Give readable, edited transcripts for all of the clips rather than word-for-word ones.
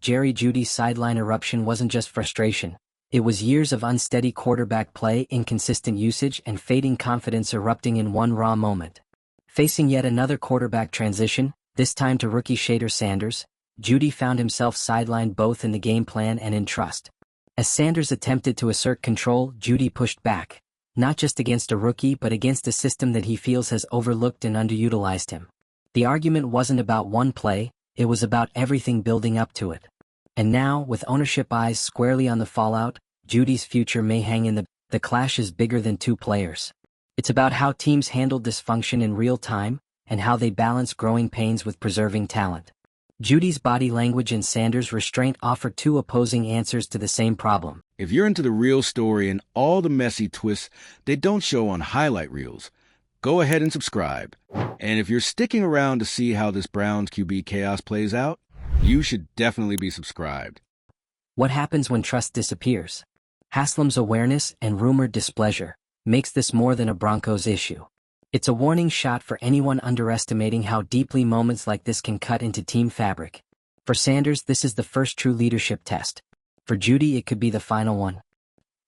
Jeudy's sideline eruption wasn't just frustration. It was years of unsteady quarterback play, inconsistent usage, and fading confidence erupting in one raw moment. Facing yet another quarterback transition, this time to rookie Shedeur Sanders, Jeudy found himself sidelined both in the game plan and in trust. As Sanders attempted to assert control, Jeudy pushed back, not just against a rookie but against a system that he feels has overlooked and underutilized him. The argument wasn't about one play, it was about everything building up to it. And now, with ownership eyes squarely on the fallout, Jeudy's future may hang in the clash is bigger than two players. It's about how teams handle dysfunction in real time, and how they balance growing pains with preserving talent. Jeudy's body language and Sanders' restraint offer two opposing answers to the same problem. If you're into the real story and all the messy twists they don't show on highlight reels, go ahead and subscribe. And if you're sticking around to see how this Browns QB chaos plays out, you should definitely be subscribed. What happens when trust disappears? Haslam's awareness and rumored displeasure makes this more than a Broncos issue. It's a warning shot for anyone underestimating how deeply moments like this can cut into team fabric. For Sanders, this is the first true leadership test. For Jeudy, it could be the final one.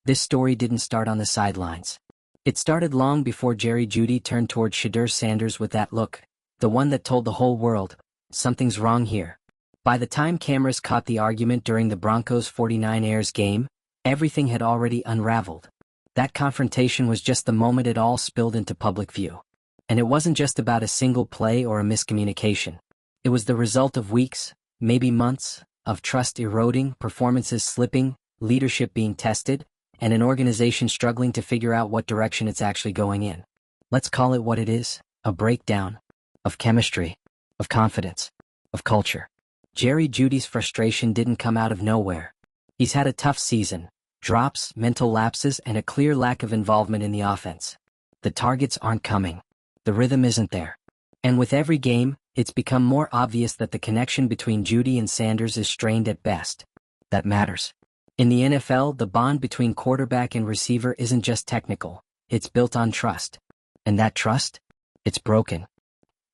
This story didn't start on the sidelines. It started long before Jeudy turned toward Shedeur Sanders with that look, the one that told the whole world, something's wrong here. By the time cameras caught the argument during the Broncos 49ers game, everything had already unraveled. That confrontation was just the moment it all spilled into public view. And it wasn't just about a single play or a miscommunication. It was the result of weeks, maybe months, of trust eroding, performances slipping, leadership being tested, and an organization struggling to figure out what direction it's actually going in. Let's call it what it is, a breakdown of chemistry, of confidence, of culture. Jeudy's frustration didn't come out of nowhere. He's had a tough season. Drops, mental lapses, and a clear lack of involvement in the offense. The targets aren't coming. The rhythm isn't there. And with every game, it's become more obvious that the connection between Jeudy and Sanders is strained at best. That matters. In the NFL, the bond between quarterback and receiver isn't just technical, it's built on trust. And that trust? It's broken.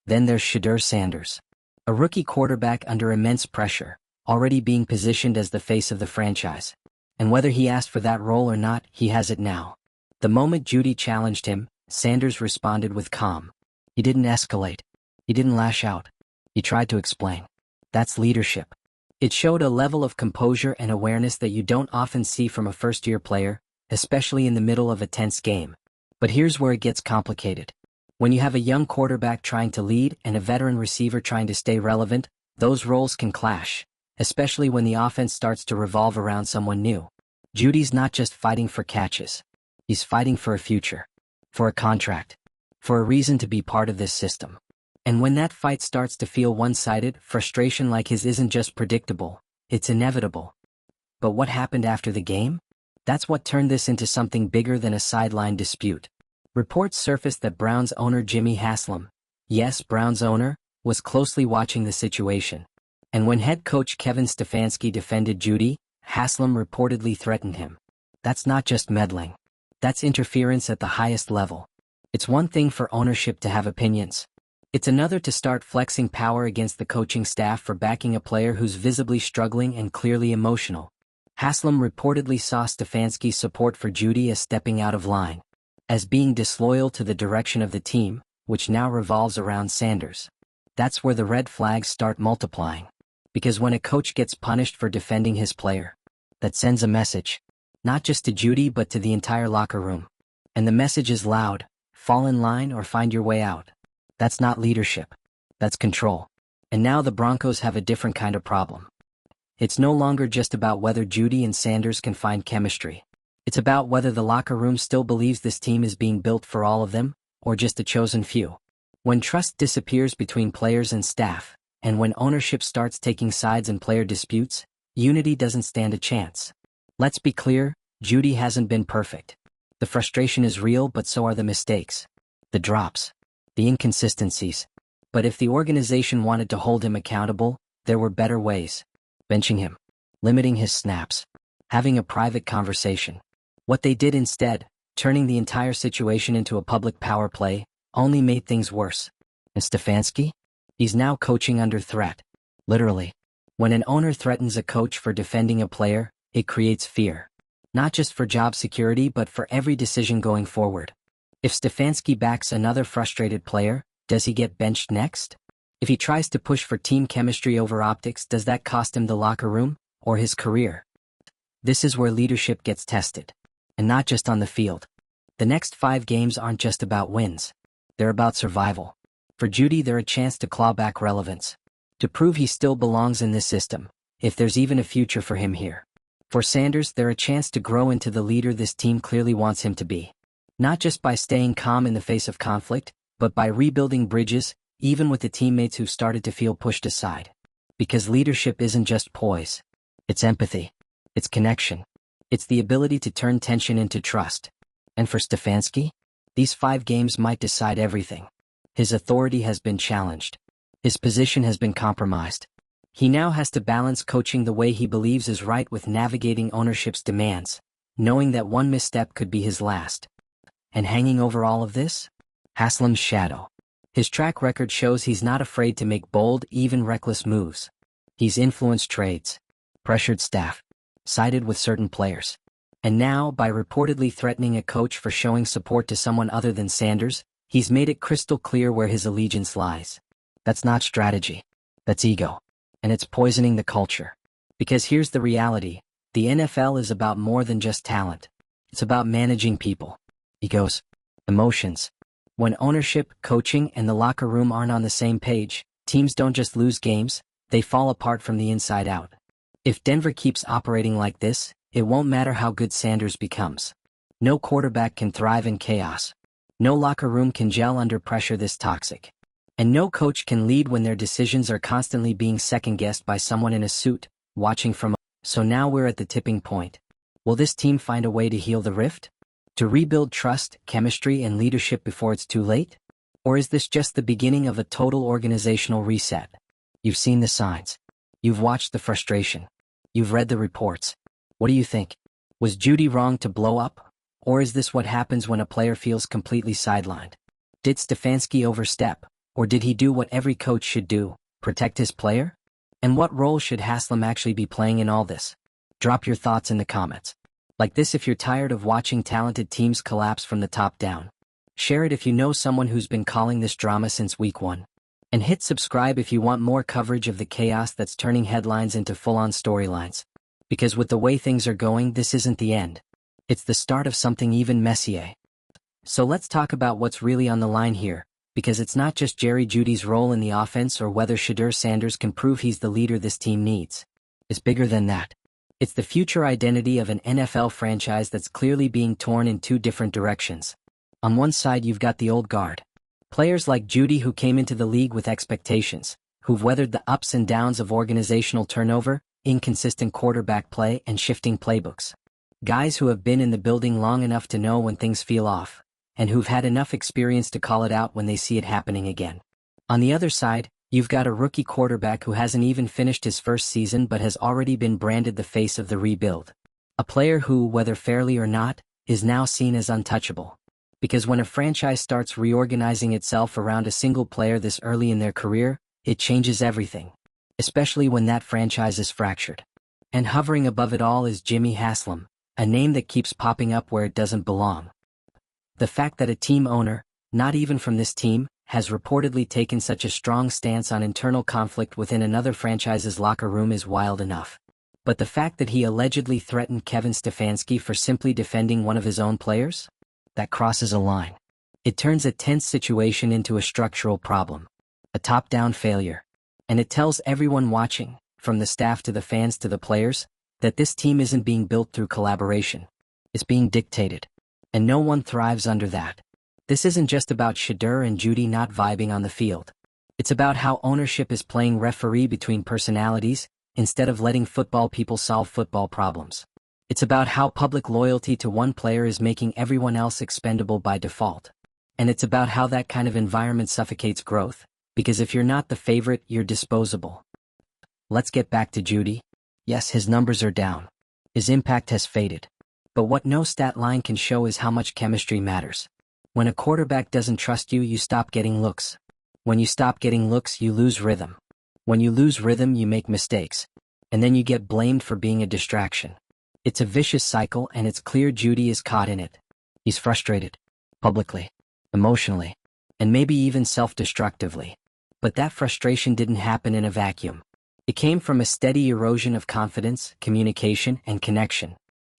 Then there's Shedeur Sanders. A rookie quarterback under immense pressure, already being positioned as the face of the franchise. And whether he asked for that role or not, he has it now. The moment Jeudy challenged him, Sanders responded with calm. He didn't escalate. He didn't lash out. He tried to explain. That's leadership. It showed a level of composure and awareness that you don't often see from a first-year player, especially in the middle of a tense game. But here's where it gets complicated. When you have a young quarterback trying to lead and a veteran receiver trying to stay relevant, those roles can clash, especially when the offense starts to revolve around someone new. Jeudy's not just fighting for catches. He's fighting for a future, for a contract, for a reason to be part of this system. And when that fight starts to feel one-sided, frustration like his isn't just predictable, it's inevitable. But what happened after the game? That's what turned this into something bigger than a sideline dispute. Reports surfaced that Browns owner Jimmy Haslam, yes, Browns owner, was closely watching the situation. And when head coach Kevin Stefanski defended Jeudy, Haslam reportedly threatened him. That's not just meddling. That's interference at the highest level. It's one thing for ownership to have opinions. It's another to start flexing power against the coaching staff for backing a player who's visibly struggling and clearly emotional. Haslam reportedly saw Stefanski's support for Jeudy as stepping out of line, as being disloyal to the direction of the team, which now revolves around Sanders. That's where the red flags start multiplying. Because when a coach gets punished for defending his player, that sends a message, not just to Jeudy but to the entire locker room. And the message is loud: fall in line or find your way out. That's not leadership. That's control. And now the Broncos have a different kind of problem. It's no longer just about whether Jeudy and Sanders can find chemistry. It's about whether the locker room still believes this team is being built for all of them, or just a chosen few. When trust disappears between players and staff, and when ownership starts taking sides in player disputes, unity doesn't stand a chance. Let's be clear, Jeudy hasn't been perfect. The frustration is real, but so are the mistakes, the drops, the inconsistencies. But if the organization wanted to hold him accountable, there were better ways. Benching him, limiting his snaps, having a private conversation. What they did instead, turning the entire situation into a public power play, only made things worse. And Stefanski? He's now coaching under threat. Literally. When an owner threatens a coach for defending a player, it creates fear. Not just for job security but for every decision going forward. If Stefanski backs another frustrated player, does he get benched next? If he tries to push for team chemistry over optics, does that cost him the locker room, or his career? This is where leadership gets tested. And not just on the field. The next 5 games aren't just about wins. They're about survival. For Jeudy, they're a chance to claw back relevance. To prove he still belongs in this system, if there's even a future for him here. For Sanders, they're a chance to grow into the leader this team clearly wants him to be. Not just by staying calm in the face of conflict, but by rebuilding bridges, even with the teammates who've started to feel pushed aside. Because leadership isn't just poise. It's empathy. It's connection. It's the ability to turn tension into trust. And for Stefanski, these 5 games might decide everything. His authority has been challenged. His position has been compromised. He now has to balance coaching the way he believes is right with navigating ownership's demands, knowing that one misstep could be his last. And hanging over all of this? Haslam's shadow. His track record shows he's not afraid to make bold, even reckless moves. He's influenced trades, pressured staff, sided with certain players. And now, by reportedly threatening a coach for showing support to someone other than Sanders, he's made it crystal clear where his allegiance lies. That's not strategy. That's ego. And it's poisoning the culture. Because here's the reality. The NFL is about more than just talent. It's about managing people. Egos. Emotions. When ownership, coaching, and the locker room aren't on the same page, teams don't just lose games, they fall apart from the inside out. If Denver keeps operating like this, it won't matter how good Sanders becomes. No quarterback can thrive in chaos. No locker room can gel under pressure this toxic. And no coach can lead when their decisions are constantly being second-guessed by someone in a suit, watching from. So now we're at the tipping point. Will this team find a way to heal the rift? To rebuild trust, chemistry, and leadership before it's too late? Or is this just the beginning of a total organizational reset? You've seen the signs. You've watched the frustration. You've read the reports. What do you think? Was Jeudy wrong to blow up? Or is this what happens when a player feels completely sidelined? Did Stefanski overstep? Or did he do what every coach should do, protect his player? And what role should Haslam actually be playing in all this? Drop your thoughts in the comments. Like this if you're tired of watching talented teams collapse from the top down. Share it if you know someone who's been calling this drama since week 1. And hit subscribe if you want more coverage of the chaos that's turning headlines into full-on storylines. Because with the way things are going, this isn't the end. It's the start of something even messier. So let's talk about what's really on the line here. Because it's not just Jerry Jeudy's role in the offense or whether Shedeur Sanders can prove he's the leader this team needs. It's bigger than that. It's the future identity of an NFL franchise that's clearly being torn in 2 different directions. On one side you've got the old guard. Players like Jeudy who came into the league with expectations, who've weathered the ups and downs of organizational turnover, inconsistent quarterback play, and shifting playbooks. Guys who have been in the building long enough to know when things feel off, and who've had enough experience to call it out when they see it happening again. On the other side, you've got a rookie quarterback who hasn't even finished his first season but has already been branded the face of the rebuild. A player who, whether fairly or not, is now seen as untouchable. Because when a franchise starts reorganizing itself around a single player this early in their career, it changes everything. Especially when that franchise is fractured. And hovering above it all is Jimmy Haslam, a name that keeps popping up where it doesn't belong. The fact that a team owner, not even from this team, has reportedly taken such a strong stance on internal conflict within another franchise's locker room is wild enough. But the fact that he allegedly threatened Kevin Stefanski for simply defending one of his own players? That crosses a line. It turns a tense situation into a structural problem. A top-down failure. And it tells everyone watching, from the staff to the fans to the players, that this team isn't being built through collaboration. It's being dictated. And no one thrives under that. This isn't just about Shedeur and Jeudy not vibing on the field. It's about how ownership is playing referee between personalities, instead of letting football people solve football problems. It's about how public loyalty to one player is making everyone else expendable by default. And it's about how that kind of environment suffocates growth, because if you're not the favorite, you're disposable. Let's get back to Jeudy. Yes, his numbers are down. His impact has faded. But what no stat line can show is how much chemistry matters. When a quarterback doesn't trust you, you stop getting looks. When you stop getting looks, you lose rhythm. When you lose rhythm, you make mistakes. And then you get blamed for being a distraction. It's a vicious cycle, and it's clear Jeudy is caught in it. He's frustrated. Publicly. Emotionally. And maybe even self-destructively. But that frustration didn't happen in a vacuum. It came from a steady erosion of confidence, communication, and connection.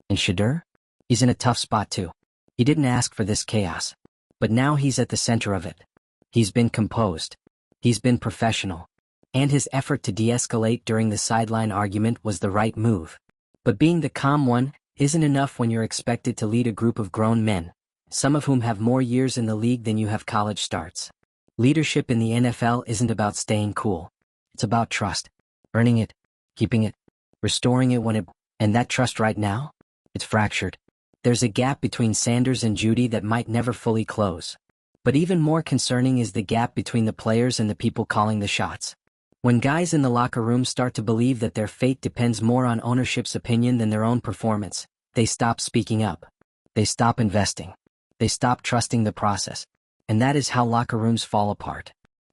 And Shedeur? He's in a tough spot too. He didn't ask for this chaos. But now he's at the center of it. He's been composed. He's been professional. And his effort to de-escalate during the sideline argument was the right move. But being the calm one isn't enough when you're expected to lead a group of grown men, some of whom have more years in the league than you have college starts. Leadership in the NFL isn't about staying cool. It's about trust. Earning it, keeping it, restoring it when it... And that trust right now? It's fractured. There's a gap between Sanders and Jeudy that might never fully close. But even more concerning is the gap between the players and the people calling the shots. When guys in the locker room start to believe that their fate depends more on ownership's opinion than their own performance, they stop speaking up. They stop investing. They stop trusting the process. And that is how locker rooms fall apart.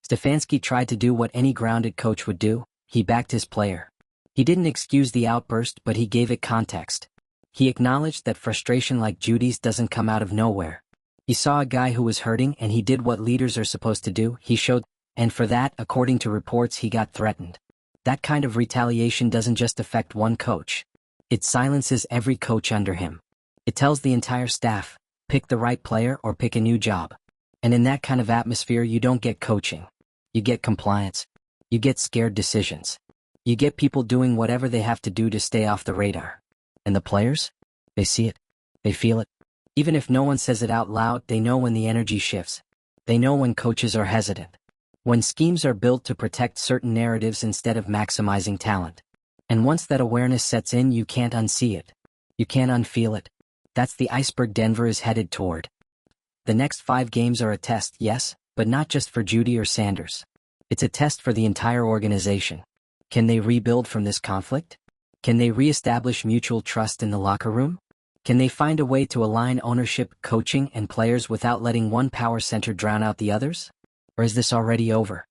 Stefanski tried to do what any grounded coach would do. He backed his player. He didn't excuse the outburst, but he gave it context. He acknowledged that frustration like Jeudy's doesn't come out of nowhere. He saw a guy who was hurting, and he did what leaders are supposed to do. He showed. And for that, according to reports, he got threatened. That kind of retaliation doesn't just affect one coach. It silences every coach under him. It tells the entire staff, pick the right player or pick a new job. And in that kind of atmosphere, you don't get coaching. You get compliance. You get scared decisions. You get people doing whatever they have to do to stay off the radar. And the players? They see it. They feel it. Even if no one says it out loud, they know when the energy shifts. They know when coaches are hesitant. When schemes are built to protect certain narratives instead of maximizing talent. And once that awareness sets in, you can't unsee it. You can't unfeel it. That's the iceberg Denver is headed toward. The next 5 games are a test, yes, but not just for Jeudy or Sanders. It's a test for the entire organization. Can they rebuild from this conflict? Can they reestablish mutual trust in the locker room? Can they find a way to align ownership, coaching, and players without letting one power center drown out the others? Or is this already over?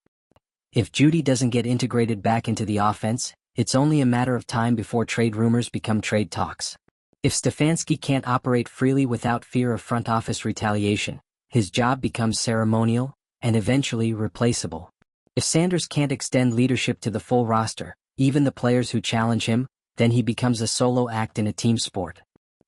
If Jeudy doesn't get integrated back into the offense, it's only a matter of time before trade rumors become trade talks. If Stefanski can't operate freely without fear of front office retaliation, his job becomes ceremonial and eventually replaceable. If Sanders can't extend leadership to the full roster, even the players who challenge him, then he becomes a solo act in a team sport.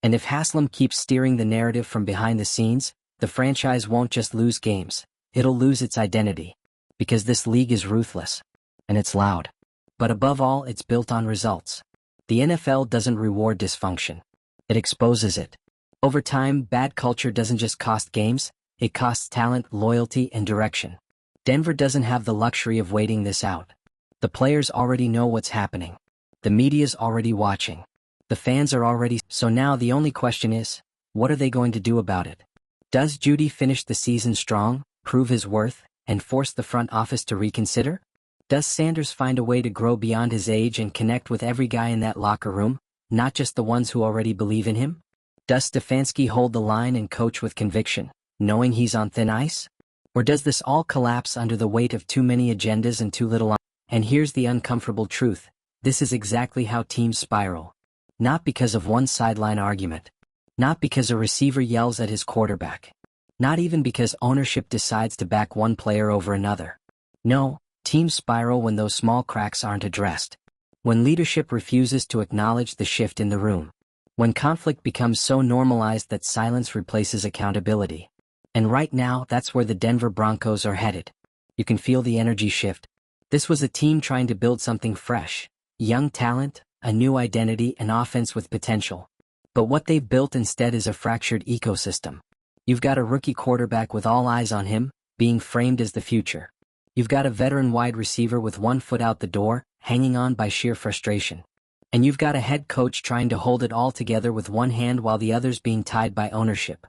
And if Haslam keeps steering the narrative from behind the scenes, the franchise won't just lose games. It'll lose its identity. Because this league is ruthless. And it's loud. But above all, it's built on results. The NFL doesn't reward dysfunction. It exposes it. Over time, bad culture doesn't just cost games, it costs talent, loyalty, and direction. Denver doesn't have the luxury of waiting this out. The players already know what's happening. The media's already watching. The fans are already... So now the only question is, what are they going to do about it? Does Jeudy finish the season strong, prove his worth, and force the front office to reconsider? Does Sanders find a way to grow beyond his age and connect with every guy in that locker room, not just the ones who already believe in him? Does Stefanski hold the line and coach with conviction, knowing he's on thin ice? Or does this all collapse under the weight of too many agendas and too little? And here's the uncomfortable truth. This is exactly how teams spiral. Not because of one sideline argument. Not because a receiver yells at his quarterback. Not even because ownership decides to back one player over another. No, teams spiral when those small cracks aren't addressed. When leadership refuses to acknowledge the shift in the room. When conflict becomes so normalized that silence replaces accountability. And right now, that's where the Denver Broncos are headed. You can feel the energy shift. This was a team trying to build something fresh. Young talent, a new identity, an offense with potential. But what they've built instead is a fractured ecosystem. You've got a rookie quarterback with all eyes on him, being framed as the future. You've got a veteran wide receiver with one foot out the door, hanging on by sheer frustration. And you've got a head coach trying to hold it all together with one hand while the other's being tied by ownership.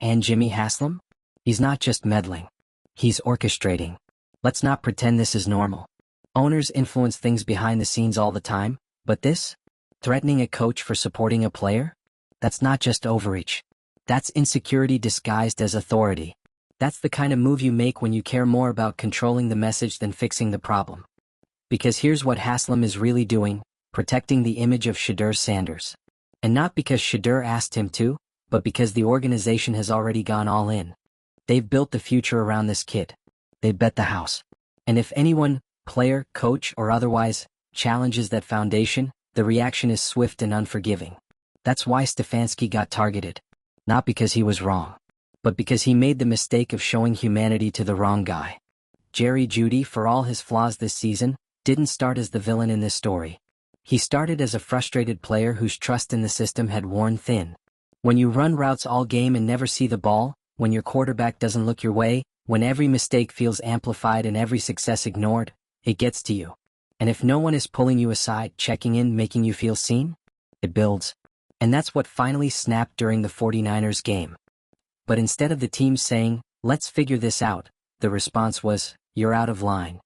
And Jimmy Haslam? He's not just meddling. He's orchestrating. Let's not pretend this is normal. Owners influence things behind the scenes all the time, but this? Threatening a coach for supporting a player? That's not just overreach. That's insecurity disguised as authority. That's the kind of move you make when you care more about controlling the message than fixing the problem. Because here's what Haslam is really doing, protecting the image of Shedeur Sanders. And not because Shedeur asked him to, but because the organization has already gone all in. They've built the future around this kid. They bet the house. And if anyone, player, coach, or otherwise, challenges that foundation, the reaction is swift and unforgiving. That's why Stefanski got targeted. Not because he was wrong, but because he made the mistake of showing humanity to the wrong guy. Jeudy, for all his flaws this season, didn't start as the villain in this story. He started as a frustrated player whose trust in the system had worn thin. When you run routes all game and never see the ball, when your quarterback doesn't look your way, when every mistake feels amplified and every success ignored, it gets to you. And if no one is pulling you aside, checking in, making you feel seen, it builds. And that's what finally snapped during the 49ers game. But instead of the team saying, "Let's figure this out," the response was, "You're out of line."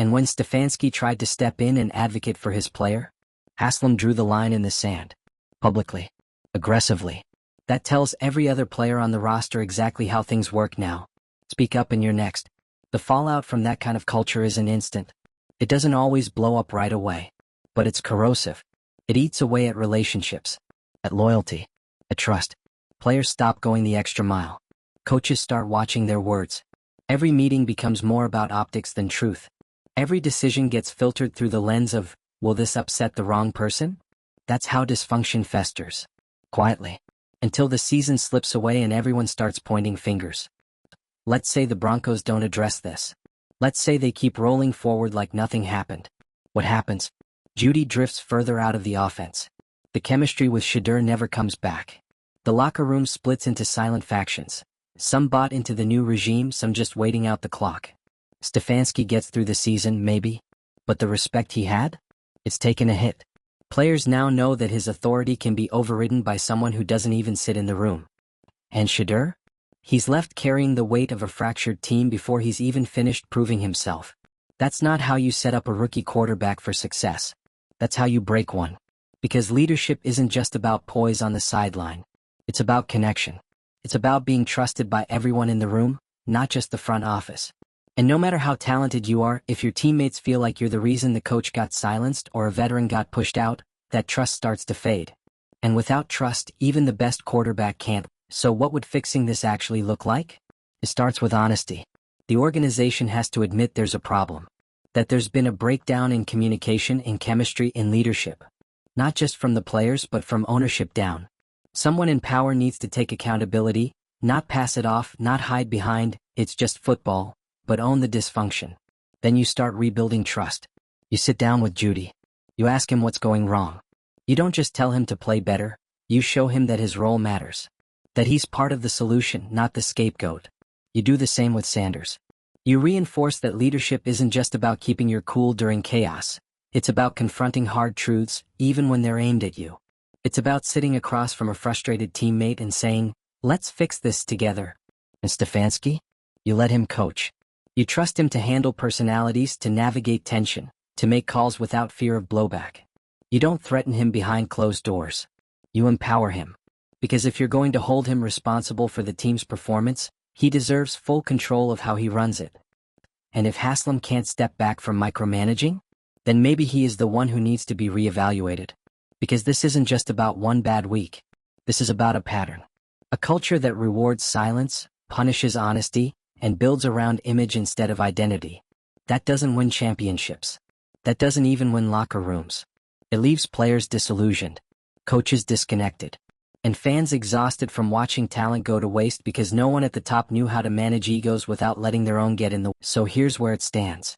And when Stefanski tried to step in and advocate for his player, Haslam drew the line in the sand. Publicly. Aggressively. That tells every other player on the roster exactly how things work now. Speak up and you're next. The fallout from that kind of culture isn't instant. It doesn't always blow up right away. But it's corrosive. It eats away at relationships. At loyalty. At trust. Players stop going the extra mile. Coaches start watching their words. Every meeting becomes more about optics than truth. Every decision gets filtered through the lens of, will this upset the wrong person? That's how dysfunction festers. Quietly. Until the season slips away and everyone starts pointing fingers. Let's say the Broncos don't address this. Let's say they keep rolling forward like nothing happened. What happens? Jeudy drifts further out of the offense. The chemistry with Shedeur never comes back. The locker room splits into silent factions. Some bought into the new regime, some just waiting out the clock. Stefanski gets through the season, maybe. But the respect he had? It's taken a hit. Players now know that his authority can be overridden by someone who doesn't even sit in the room. And Shedeur? He's left carrying the weight of a fractured team before he's even finished proving himself. That's not how you set up a rookie quarterback for success. That's how you break one. Because leadership isn't just about poise on the sideline. It's about connection. It's about being trusted by everyone in the room, not just the front office. And no matter how talented you are, if your teammates feel like you're the reason the coach got silenced or a veteran got pushed out, that trust starts to fade. And without trust, even the best quarterback can't. So what would fixing this actually look like? It starts with honesty. The organization has to admit there's a problem. That there's been a breakdown in communication, in chemistry, in leadership. Not just from the players but from ownership down. Someone in power needs to take accountability, not pass it off, not hide behind, "It's just football," but own the dysfunction. Then you start rebuilding trust. You sit down with Jeudy. You ask him what's going wrong. You don't just tell him to play better, you show him that his role matters. That he's part of the solution, not the scapegoat. You do the same with Sanders. You reinforce that leadership isn't just about keeping your cool during chaos. It's about confronting hard truths, even when they're aimed at you. It's about sitting across from a frustrated teammate and saying, "Let's fix this together." And Stefanski? You let him coach. You trust him to handle personalities, to navigate tension, to make calls without fear of blowback. You don't threaten him behind closed doors. You empower him. Because if you're going to hold him responsible for the team's performance, he deserves full control of how he runs it. And if Haslam can't step back from micromanaging, then maybe he is the one who needs to be reevaluated. Because this isn't just about one bad week. This is about a pattern. A culture that rewards silence, punishes honesty, and builds around image instead of identity. That doesn't win championships. That doesn't even win locker rooms. It leaves players disillusioned, coaches disconnected, and fans exhausted from watching talent go to waste because no one at the top knew how to manage egos without letting their own get in the way. So here's where it stands.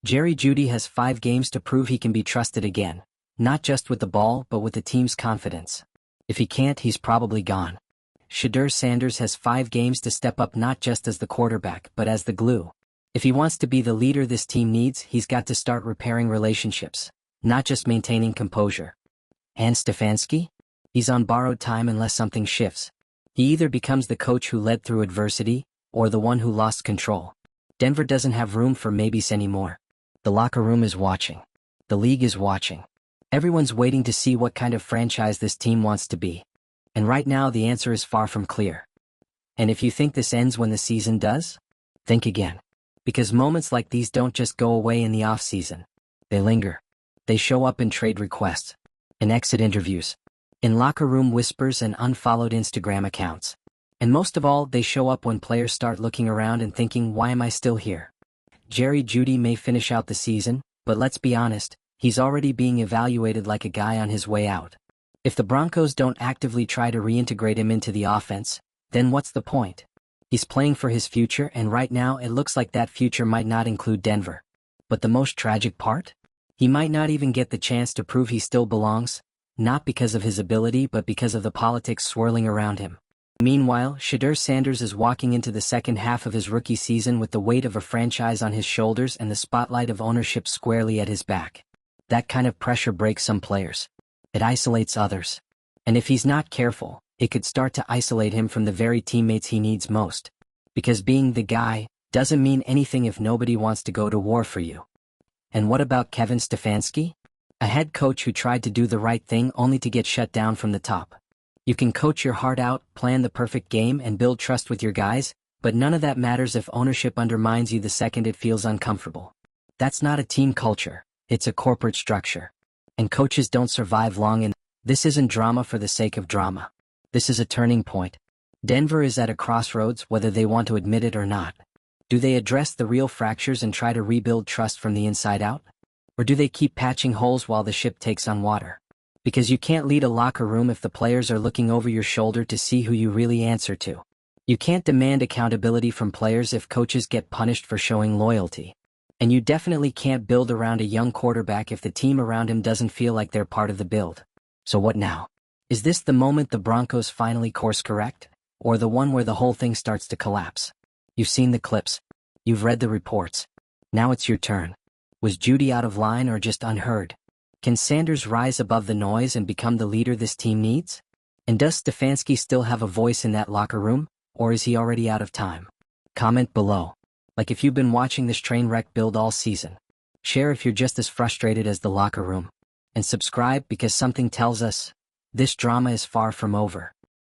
Jeudy has 5 games to prove he can be trusted again, not just with the ball but with the team's confidence. If he can't, he's probably gone. Shedeur Sanders has 5 games to step up not just as the quarterback but as the glue. If he wants to be the leader this team needs, he's got to start repairing relationships, not just maintaining composure. And Stefanski? He's on borrowed time unless something shifts. He either becomes the coach who led through adversity, or the one who lost control. Denver doesn't have room for maybes anymore. The locker room is watching. The league is watching. Everyone's waiting to see what kind of franchise this team wants to be. And right now the answer is far from clear. And if you think this ends when the season does, think again. Because moments like these don't just go away in the off-season. They linger. They show up in trade requests, in exit interviews, in locker room whispers and unfollowed Instagram accounts. And most of all, they show up when players start looking around and thinking, why am I still here? Jeudy may finish out the season, but let's be honest, he's already being evaluated like a guy on his way out. If the Broncos don't actively try to reintegrate him into the offense, then what's the point? He's playing for his future, and right now it looks like that future might not include Denver. But the most tragic part? He might not even get the chance to prove he still belongs, not because of his ability but because of the politics swirling around him. Meanwhile, Shedeur Sanders is walking into the second half of his rookie season with the weight of a franchise on his shoulders and the spotlight of ownership squarely at his back. That kind of pressure breaks some players. It isolates others. And if he's not careful, it could start to isolate him from the very teammates he needs most. Because being the guy doesn't mean anything if nobody wants to go to war for you. And what about Kevin Stefanski? A head coach who tried to do the right thing only to get shut down from the top. You can coach your heart out, plan the perfect game, and build trust with your guys, but none of that matters if ownership undermines you the second it feels uncomfortable. That's not a team culture, it's a corporate structure. And coaches don't survive long in. This isn't drama for the sake of drama. This is a turning point. Denver is at a crossroads whether they want to admit it or not. Do they address the real fractures and try to rebuild trust from the inside out? Or do they keep patching holes while the ship takes on water? Because you can't lead a locker room if the players are looking over your shoulder to see who you really answer to. You can't demand accountability from players if coaches get punished for showing loyalty. And you definitely can't build around a young quarterback if the team around him doesn't feel like they're part of the build. So what now? Is this the moment the Broncos finally course correct? Or the one where the whole thing starts to collapse? You've seen the clips. You've read the reports. Now it's your turn. Was Jeudy out of line or just unheard? Can Sanders rise above the noise and become the leader this team needs? And does Stefanski still have a voice in that locker room, or is he already out of time? Comment below. Like if you've been watching this train wreck build all season. Share if you're just as frustrated as the locker room. And subscribe because something tells us this drama is far from over.